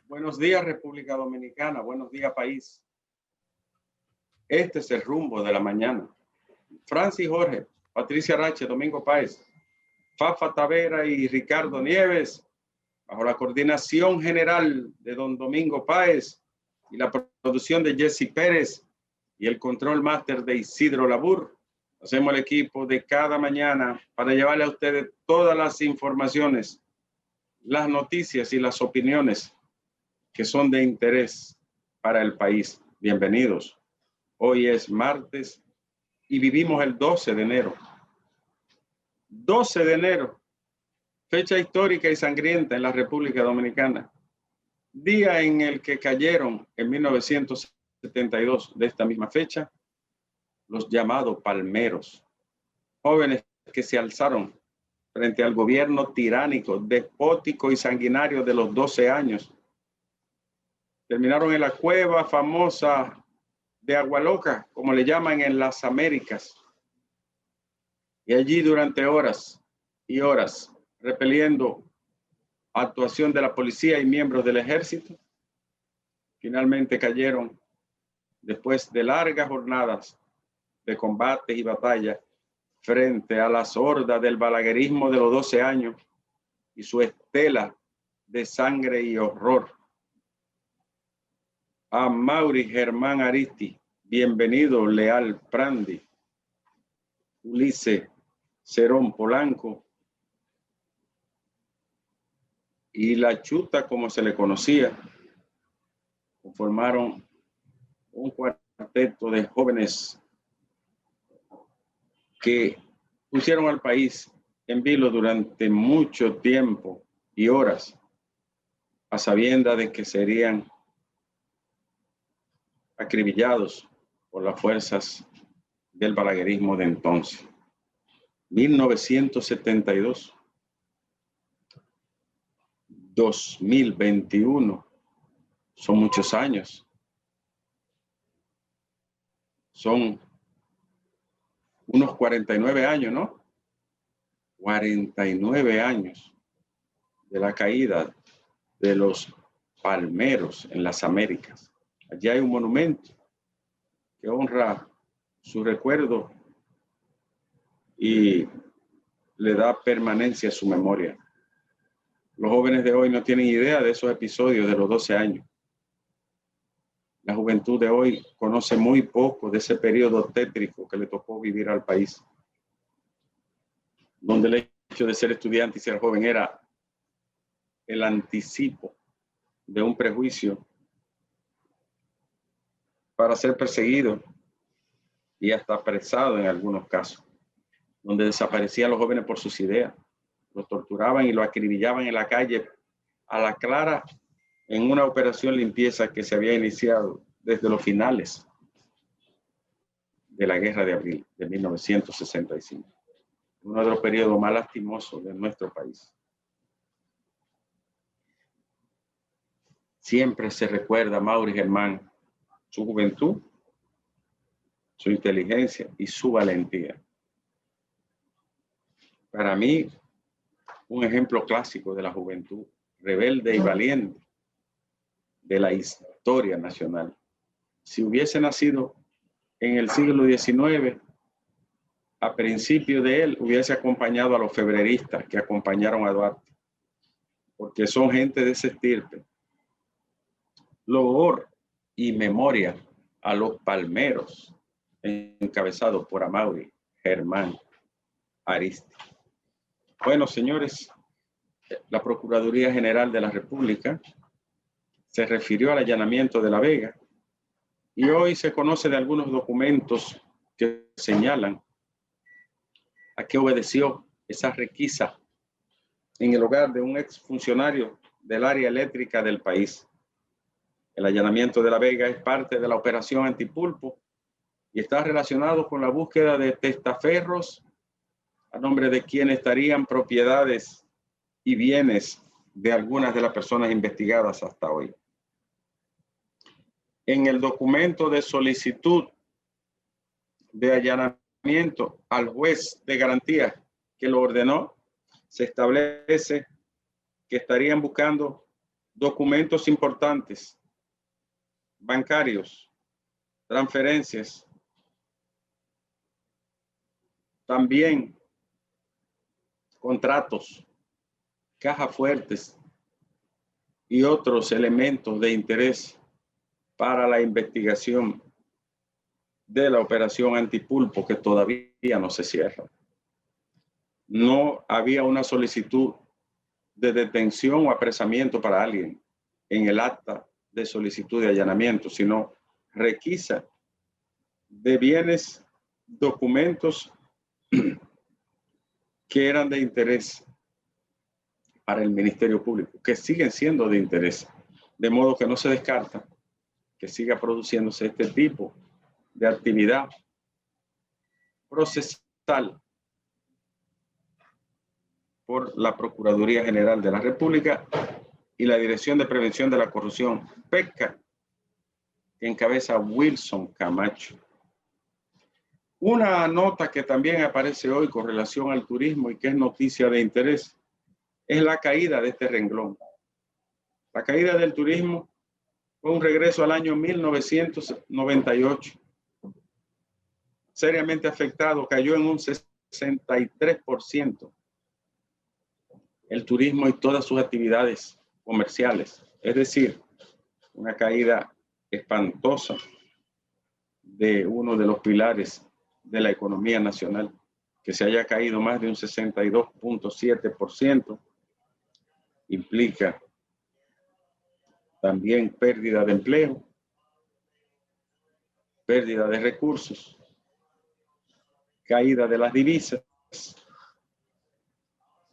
Buenos días, República Dominicana. Buenos días, país. Este es el rumbo de la mañana. Francis Jorge, Patricia Rache, Domingo Páez, Fafa Tavera y Ricardo Nieves, bajo la coordinación general de don Domingo Páez y la producción de Jesse Pérez y el control máster de Isidro Labur. Hacemos el equipo de cada mañana para llevarle a ustedes todas las informaciones, las noticias y las opiniones que son de interés para el país. Bienvenidos. Hoy es martes y vivimos el 12 de enero. 12 de enero, fecha histórica y sangrienta en la República Dominicana. Día en el que cayeron en 1972, de esta misma fecha, los llamados palmeros, jóvenes que se alzaron frente al gobierno tiránico, despótico y sanguinario de los 12 años. Terminaron en la cueva famosa de Agua Loca, como le llaman en las Américas. Y allí durante horas y horas, repeliendo actuación de la policía y miembros del ejército, finalmente cayeron después de largas jornadas de combates y batallas frente a las hordas del balaguerismo de los 12 años y su estela de sangre y horror. A Mauri Germán Aristi, bienvenido Leal Prandi, Ulises Cerón Polanco y La Chuta, como se le conocía, conformaron un cuarteto de jóvenes que pusieron al país en vilo durante mucho tiempo y horas, a sabiendas de que serían acribillados por las fuerzas del balaguerismo de entonces. 1972, 2021, son muchos años. Son unos 49 años, ¿no? 49 años de la caída de los palmeros en las Américas. Allí hay un monumento que honra su recuerdo y le da permanencia a su memoria. Los jóvenes de hoy no tienen idea de esos episodios de los 12 años. La juventud de hoy conoce muy poco de ese periodo tétrico que le tocó vivir al país, donde el hecho de ser estudiante y ser joven era el anticipo de un prejuicio para ser perseguido y hasta apresado en algunos casos, donde desaparecían los jóvenes por sus ideas, los torturaban y los acribillaban en la calle a la clara en una operación limpieza que se había iniciado desde los finales de la Guerra de Abril de 1965, uno de los periodos más lastimosos de nuestro país. Siempre se recuerda a Mauri Germán su juventud, su inteligencia y su valentía. Para mí, un ejemplo clásico de la juventud rebelde y valiente de la historia nacional. Si hubiese nacido en el siglo XIX, a principio de él hubiese acompañado a los febreristas que acompañaron a Duarte, porque son gente de ese estirpe. Loor y memoria a los palmeros, encabezados por Amaury Germán Aristi. Bueno, señores, la Procuraduría General de la República se refirió al allanamiento de La Vega y hoy se conoce de algunos documentos que señalan a qué obedeció esa requisa en el hogar de un exfuncionario del área eléctrica del país. El allanamiento de La Vega es parte de la operación Antipulpo y está relacionado con la búsqueda de testaferros a nombre de quienes estarían propiedades y bienes de algunas de las personas investigadas hasta hoy. En el documento de solicitud de allanamiento al juez de garantía que lo ordenó, se establece que estarían buscando documentos importantes, bancarios, transferencias, también contratos, cajas fuertes y otros elementos de interés para la investigación de la operación Antipulpo, que todavía no se cierra. No había una solicitud de detención o apresamiento para alguien en el acta de solicitud de allanamiento, sino requisa de bienes, documentos que eran de interés para el Ministerio Público, que siguen siendo de interés, de modo que no se descarta que siga produciéndose este tipo de actividad procesal por la Procuraduría General de la República y la Dirección de Prevención de la Corrupción, PECA, que encabeza Wilson Camacho. Una nota que también aparece hoy con relación al turismo y que es noticia de interés es la caída de este renglón. La caída del turismo fue un regreso al año 1998. Seriamente afectado, cayó en un 63%. El turismo y todas sus actividades comerciales. Es decir, una caída espantosa de uno de los pilares de la economía nacional, que se haya caído más de un 62.7%, implica también pérdida de empleo, pérdida de recursos, caída de las divisas,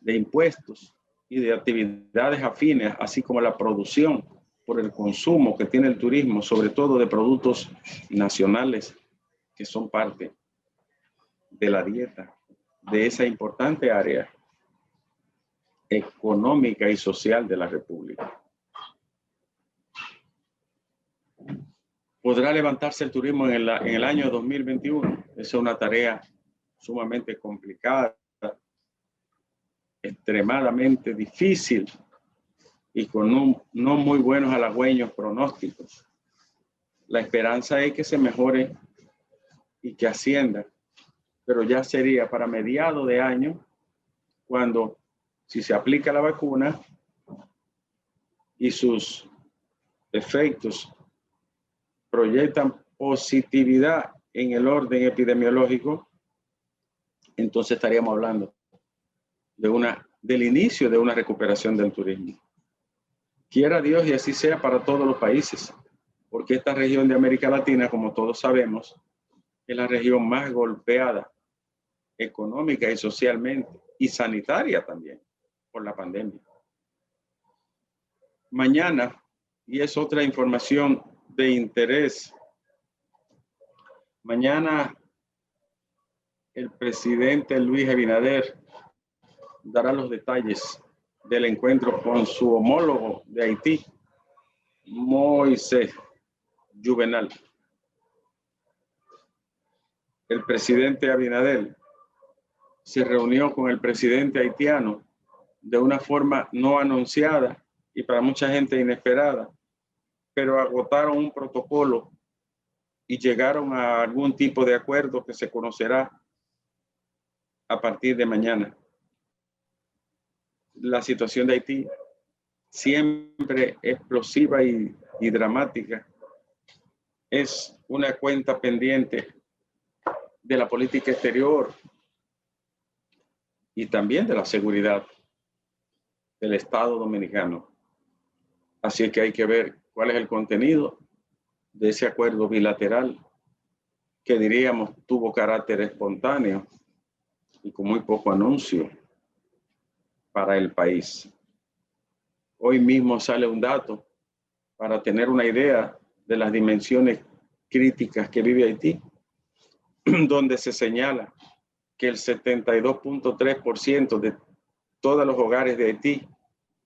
de impuestos y de actividades afines, así como la producción por el consumo que tiene el turismo, sobre todo de productos nacionales que son parte de la dieta de esa importante área económica y social de la República. ¿Podrá levantarse el turismo en el año 2021? Esa es una tarea sumamente complicada, extremadamente difícil y con no muy buenos halagüeños pronósticos. La esperanza es que se mejore y que ascienda, pero ya sería para mediados de año, cuando, si se aplica la vacuna y sus efectos proyectan positividad en el orden epidemiológico, entonces estaríamos hablando del inicio de una recuperación del turismo. Quiera Dios y así sea para todos los países, porque esta región de América Latina, como todos sabemos, es la región más golpeada económica y socialmente y sanitaria también por la pandemia. Mañana, y es otra información de interés, mañana el presidente Luis Abinader dará los detalles del encuentro con su homólogo de Haití, Moisés Juvenal. El presidente Abinader se reunió con el presidente haitiano de una forma no anunciada y para mucha gente inesperada, pero agotaron un protocolo y llegaron a algún tipo de acuerdo que se conocerá a partir de mañana. La situación de Haití, siempre explosiva y dramática, es una cuenta pendiente de la política exterior y también de la seguridad del Estado dominicano. Así que hay que ver cuál es el contenido de ese acuerdo bilateral que diríamos tuvo carácter espontáneo y con muy poco anuncio para el país. Hoy mismo sale un dato para tener una idea de las dimensiones críticas que vive Haití, donde se señala que el 72.3% de todos los hogares de Haití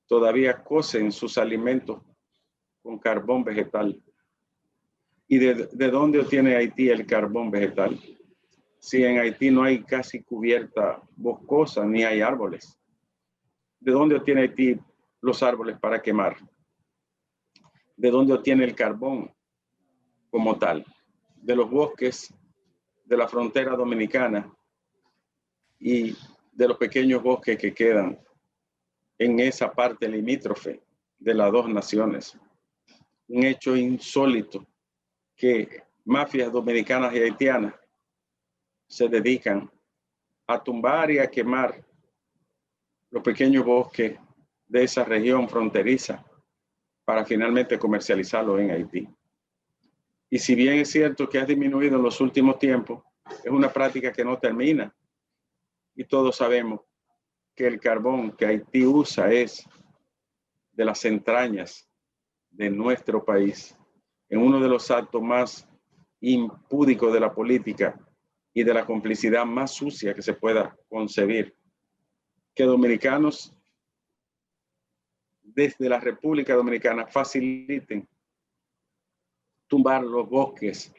todavía cocen sus alimentos con carbón vegetal. ¿Y de dónde obtiene Haití el carbón vegetal? Si en Haití no hay casi cubierta boscosa ni hay árboles, ¿de dónde obtiene Haití los árboles para quemar? de dónde obtiene el carbón como tal, de los bosques de la frontera dominicana y de los pequeños bosques que quedan en esa parte limítrofe de las dos naciones. Un hecho insólito que mafias dominicanas y haitianas se dedican a tumbar y a quemar los pequeños bosques de esa región fronteriza para finalmente comercializarlo en Haití. Y si bien es cierto que ha disminuido en los últimos tiempos, es una práctica que no termina. Y todos sabemos que el carbón que Haití usa es de las entrañas de nuestro país, en uno de los actos más impúdicos de la política y de la complicidad más sucia que se pueda concebir. Que dominicanos desde la República Dominicana faciliten tumbar los bosques,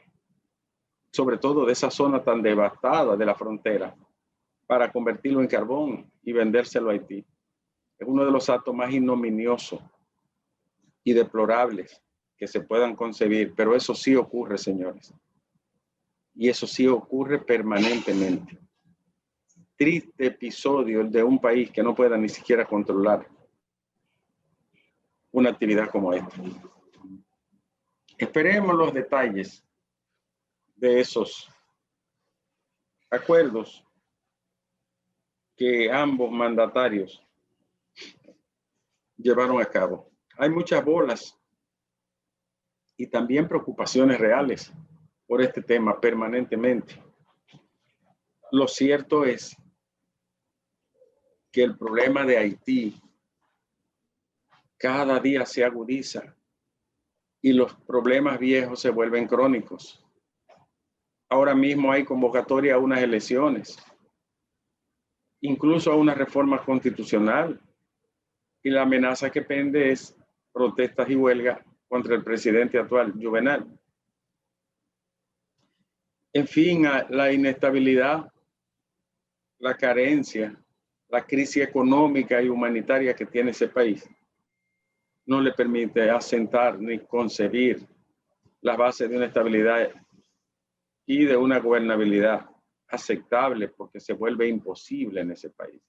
sobre todo de esa zona tan devastada de la frontera, para convertirlo en carbón y vendérselo a Haití. Es uno de los actos más ignominiosos y deplorables que se puedan concebir, pero eso sí ocurre, señores. Y eso sí ocurre permanentemente. Triste episodio el de un país que no pueda ni siquiera controlar una actividad como esta. Esperemos los detalles de esos acuerdos que ambos mandatarios llevaron a cabo. Hay muchas bolas y también preocupaciones reales por este tema permanentemente. Lo cierto es que el problema de Haití cada día se agudiza y los problemas viejos se vuelven crónicos. Ahora mismo hay convocatoria a unas elecciones, incluso a una reforma constitucional, y la amenaza que pende es protestas y huelgas contra el presidente actual, Juvenal. En fin, la inestabilidad, la carencia, la crisis económica y humanitaria que tiene ese país no le permite asentar ni concebir las bases de una estabilidad y de una gobernabilidad aceptable, porque se vuelve imposible en ese país.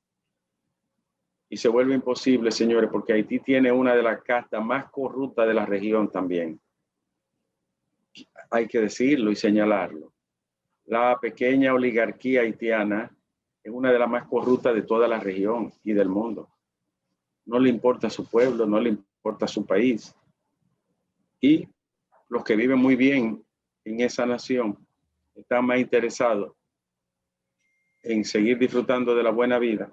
Y se vuelve imposible, señores, porque Haití tiene una de las castas más corruptas de la región también. Hay que decirlo y señalarlo. La pequeña oligarquía haitiana es una de las más corruptas de toda la región y del mundo. No le importa su pueblo, no le importa su país. Y los que viven muy bien en esa nación están más interesados en seguir disfrutando de la buena vida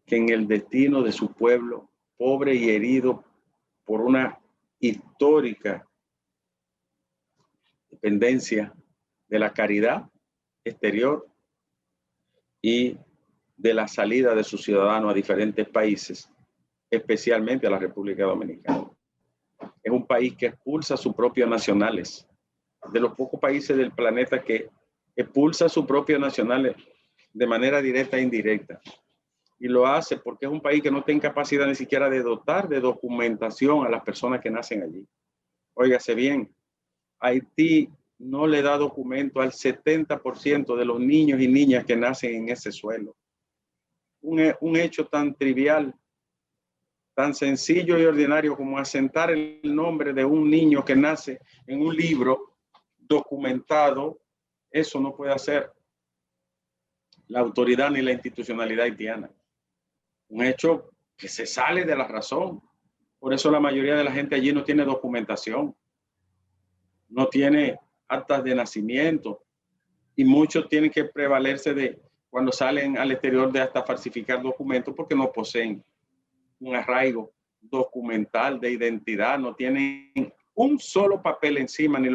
que en el destino de su pueblo, pobre y herido por una histórica dependencia de la caridad exterior y de la salida de sus ciudadanos a diferentes países, especialmente a la República Dominicana. Es un país que expulsa a sus propios nacionales, de los pocos países del planeta que expulsa a sus propios nacionales de manera directa e indirecta. Y lo hace porque es un país que no tiene capacidad ni siquiera de dotar de documentación a las personas que nacen allí. Óigase bien, Haití no le da documento al 70% de los niños y niñas que nacen en ese suelo. Un hecho tan trivial, tan sencillo y ordinario como asentar el nombre de un niño que nace en un libro documentado, eso no puede hacer la autoridad ni la institucionalidad haitiana. Un hecho que se sale de la razón. Por eso la mayoría de la gente allí no tiene documentación, no tiene actas de nacimiento, y muchos tienen que prevalerse de cuando salen al exterior de hasta falsificar documentos porque no poseen un arraigo documental de identidad, no tienen un solo papel encima, ni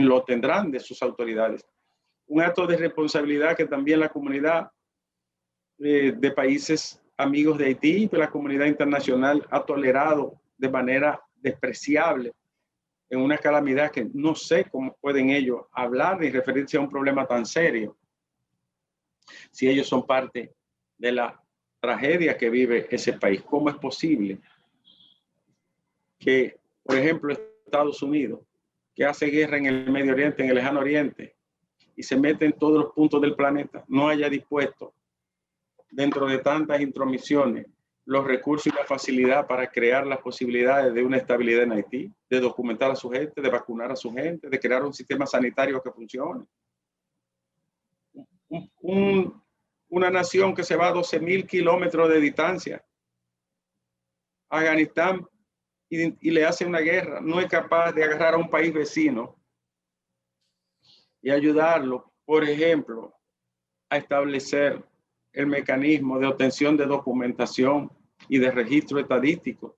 lo tendrán de sus autoridades. Un acto de responsabilidad que también la comunidad de países amigos de Haití, pero la comunidad internacional ha tolerado de manera despreciable en una calamidad que no sé cómo pueden ellos hablar ni referirse a un problema tan serio si ellos son parte de la tragedia que vive ese país. ¿Cómo es posible que, por ejemplo, Estados Unidos, que hace guerra en el Medio Oriente, en el Lejano Oriente, y se mete en todos los puntos del planeta, no haya dispuesto, dentro de tantas intromisiones, los recursos y la facilidad para crear las posibilidades de una estabilidad en Haití, de documentar a su gente, de vacunar a su gente, de crear un sistema sanitario que funcione. Una nación que se va a 12.000 kilómetros de distancia a Afganistán y le hace una guerra, no es capaz de agarrar a un país vecino y ayudarlo, por ejemplo, a establecer el mecanismo de obtención de documentación y de registro estadístico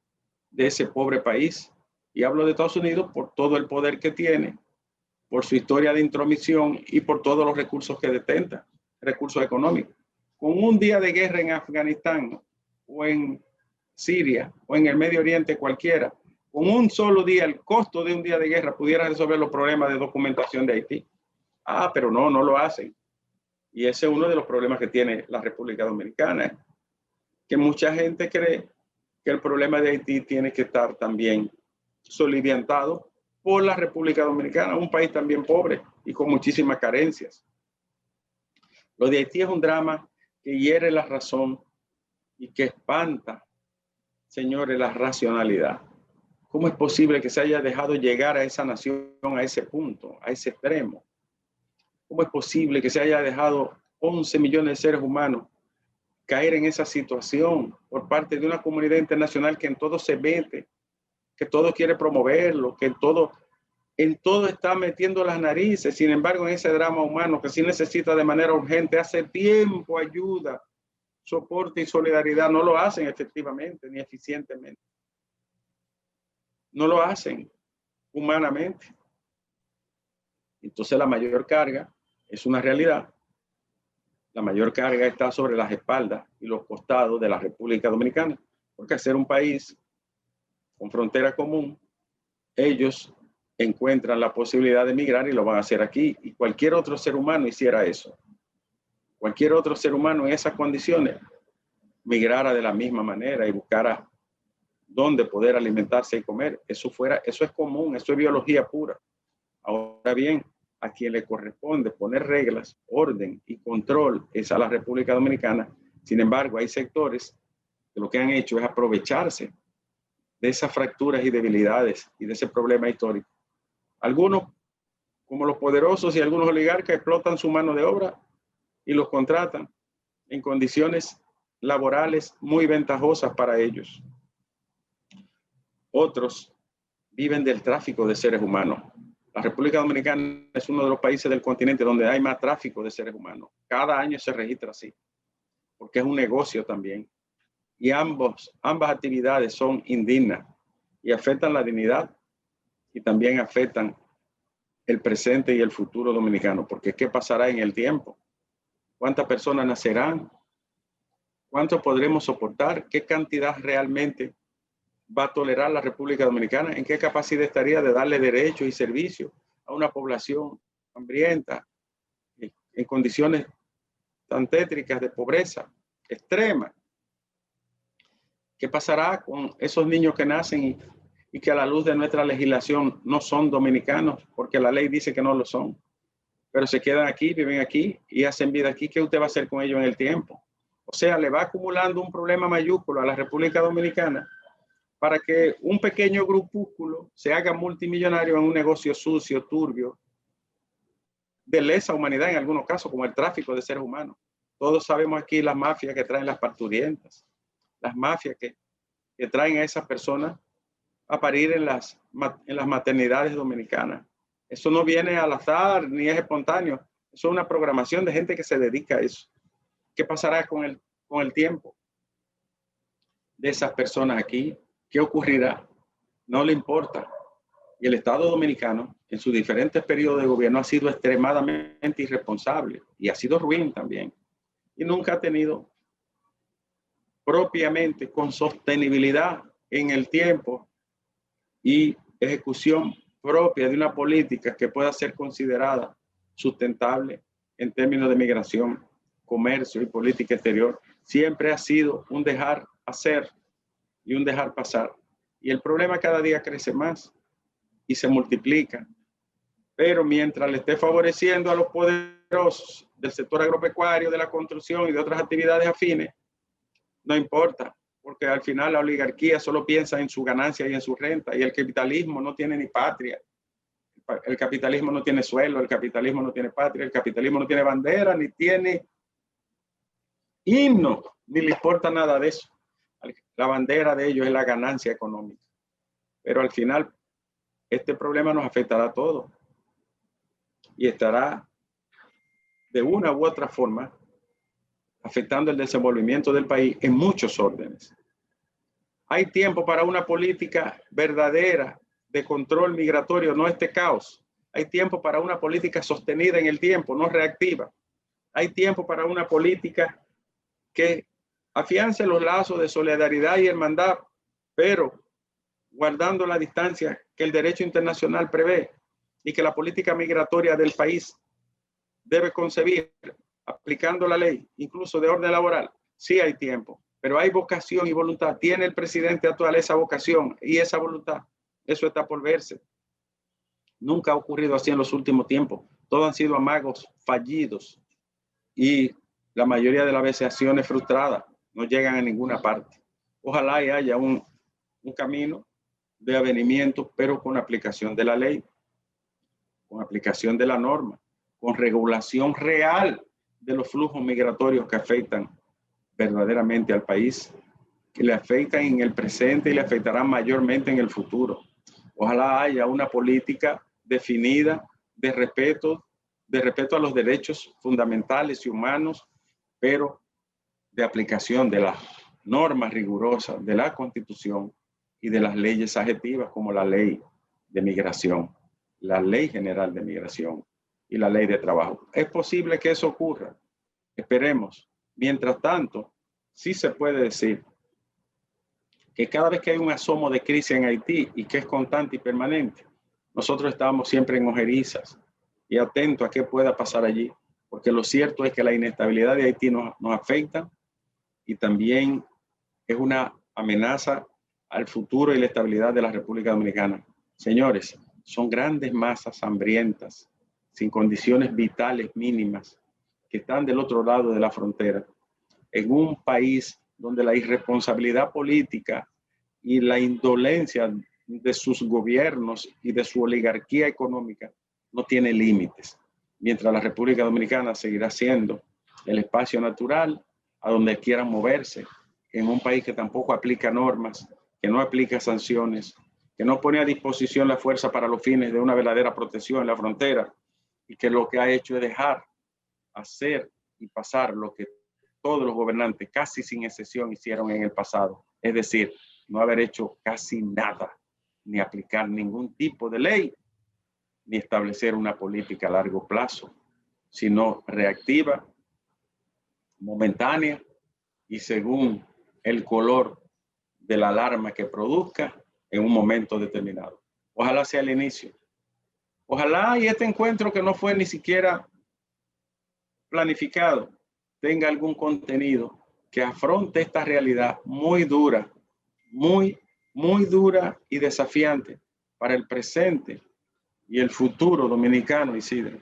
de ese pobre país. Y hablo de Estados Unidos por todo el poder que tiene, por su historia de intromisión y por todos los recursos que detenta, recursos económicos. Con un día de guerra en Afganistán o en Siria o en el Medio Oriente cualquiera, con un solo día, el costo de un día de guerra pudiera resolver los problemas de documentación de Haití. Ah, pero no lo hacen. Y ese es uno de los problemas que tiene la República Dominicana, que mucha gente cree que el problema de Haití tiene que estar también soliviantado por la República Dominicana, un país también pobre y con muchísimas carencias. Lo de Haití es un drama que hiere la razón y que espanta, señores, la racionalidad. ¿Cómo es posible que se haya dejado llegar a esa nación, a ese punto, a ese extremo? ¿Cómo es posible que se haya dejado 11 millones de seres humanos caer en esa situación por parte de una comunidad internacional que en todo se mete, que todo quiere promoverlo, que en todo está metiendo las narices? Sin embargo, en ese drama humano que sí necesita de manera urgente, hace tiempo, ayuda, soporte y solidaridad, no lo hacen efectivamente ni eficientemente. No lo hacen humanamente. Entonces la mayor carga es una realidad. La mayor carga está sobre las espaldas y los costados de la República Dominicana, porque al ser un país con frontera común, ellos encuentran la posibilidad de migrar y lo van a hacer aquí. Y cualquier otro ser humano hiciera eso. Cualquier otro ser humano en esas condiciones migrara de la misma manera y buscara dónde poder alimentarse y comer. Eso es común, eso es biología pura. Ahora bien, a quien le corresponde poner reglas, orden y control es a la República Dominicana. Sin embargo, hay sectores que lo que han hecho es aprovecharse de esas fracturas y debilidades y de ese problema histórico. Algunos, como los poderosos y algunos oligarcas, explotan su mano de obra y los contratan en condiciones laborales muy ventajosas para ellos. Otros viven del tráfico de seres humanos. La República Dominicana es uno de los países del continente donde hay más tráfico de seres humanos. Cada año se registra así, porque es un negocio también. Y ambas actividades son indignas y afectan la dignidad y también afectan el presente y el futuro dominicano, porque ¿qué pasará en el tiempo? ¿Cuántas personas nacerán? ¿Cuánto podremos soportar? ¿Qué cantidad realmente va a tolerar la República Dominicana? ¿En qué capacidad estaría de darle derechos y servicios a una población hambrienta, en condiciones tan tétricas de pobreza extrema? ¿Qué pasará con esos niños que nacen y que a la luz de nuestra legislación no son dominicanos, porque la ley dice que no lo son, pero se quedan aquí, viven aquí y hacen vida aquí? ¿Qué usted va a hacer con ellos en el tiempo? O sea, le va acumulando un problema mayúsculo a la República Dominicana para que un pequeño grupúsculo se haga multimillonario en un negocio sucio, turbio, de lesa humanidad en algunos casos, como el tráfico de seres humanos. Todos sabemos aquí las mafias que traen las parturientas, las mafias que traen a esas personas a parir en las maternidades dominicanas. Eso no viene al azar ni es espontáneo. Eso es una programación de gente que se dedica a eso. ¿Qué pasará con el tiempo de esas personas aquí? ¿Qué ocurrirá? No le importa. Y el Estado dominicano, en sus diferentes periodos de gobierno, ha sido extremadamente irresponsable y ha sido ruin también. Y nunca ha tenido propiamente con sostenibilidad en el tiempo y ejecución propia de una política que pueda ser considerada sustentable en términos de migración, comercio y política exterior. Siempre ha sido un dejar hacer y un dejar pasar. Y el problema cada día crece más. y se multiplica. Pero mientras le esté favoreciendo a los poderosos del sector agropecuario, de la construcción y de otras actividades afines, no importa, porque al final la oligarquía solo piensa en su ganancia y en su renta, y el capitalismo no tiene ni patria. El capitalismo no tiene suelo, el capitalismo no tiene patria, el capitalismo no tiene bandera, ni tiene himno, ni le importa nada de eso. La bandera de ellos es la ganancia económica. Pero al final, este problema nos afectará a todos y estará de una u otra forma afectando el desenvolvimiento del país en muchos órdenes. Hay tiempo para una política verdadera de control migratorio, no este caos. Hay tiempo para una política sostenida en el tiempo, no reactiva. Hay tiempo para una política que afiance los lazos de solidaridad y hermandad, pero guardando la distancia que el derecho internacional prevé y que la política migratoria del país debe concebir, aplicando la ley, incluso de orden laboral. Sí hay tiempo, pero hay vocación y voluntad. Tiene el presidente actual esa vocación y esa voluntad. Eso está por verse. Nunca ha ocurrido así en los últimos tiempos. Todos han sido amagos fallidos y la mayoría de las veces acciones frustradas no llegan a ninguna parte. Ojalá haya un camino de avenimiento, pero con aplicación de la ley, con aplicación de la norma, con regulación real de los flujos migratorios que afectan verdaderamente al país, que le afectan en el presente y le afectarán mayormente en el futuro. Ojalá haya una política definida de respeto a los derechos fundamentales y humanos, pero de aplicación de las normas rigurosas de la Constitución y de las leyes adjetivas como la ley de migración, la ley general de migración y la ley de trabajo. Es posible que eso ocurra. Esperemos. Mientras tanto, sí se puede decir que cada vez que hay un asomo de crisis en Haití y que es constante y permanente, nosotros estamos siempre en ojerizas y atentos a qué pueda pasar allí, porque lo cierto es que la inestabilidad de Haití nos afecta y también es una amenaza al futuro y la estabilidad de la República Dominicana. Señores, son grandes masas hambrientas, sin condiciones vitales mínimas, que están del otro lado de la frontera, en un país donde la irresponsabilidad política y la indolencia de sus gobiernos y de su oligarquía económica no tiene límites, mientras la República Dominicana seguirá siendo el espacio natural a donde quieran moverse, en un país que tampoco aplica normas, que no aplica sanciones, que no pone a disposición la fuerza para los fines de una verdadera protección en la frontera y que lo que ha hecho es dejar hacer y pasar lo que todos los gobernantes, casi sin excepción, hicieron en el pasado. Es decir, no haber hecho casi nada, ni aplicar ningún tipo de ley, ni establecer una política a largo plazo, sino reactiva, momentánea y según el color de la alarma que produzca en un momento determinado. Ojalá sea el inicio. Ojalá y este encuentro, que no fue ni siquiera planificado, tenga algún contenido que afronte esta realidad muy dura, muy dura y desafiante para el presente y el futuro dominicano, Isidro.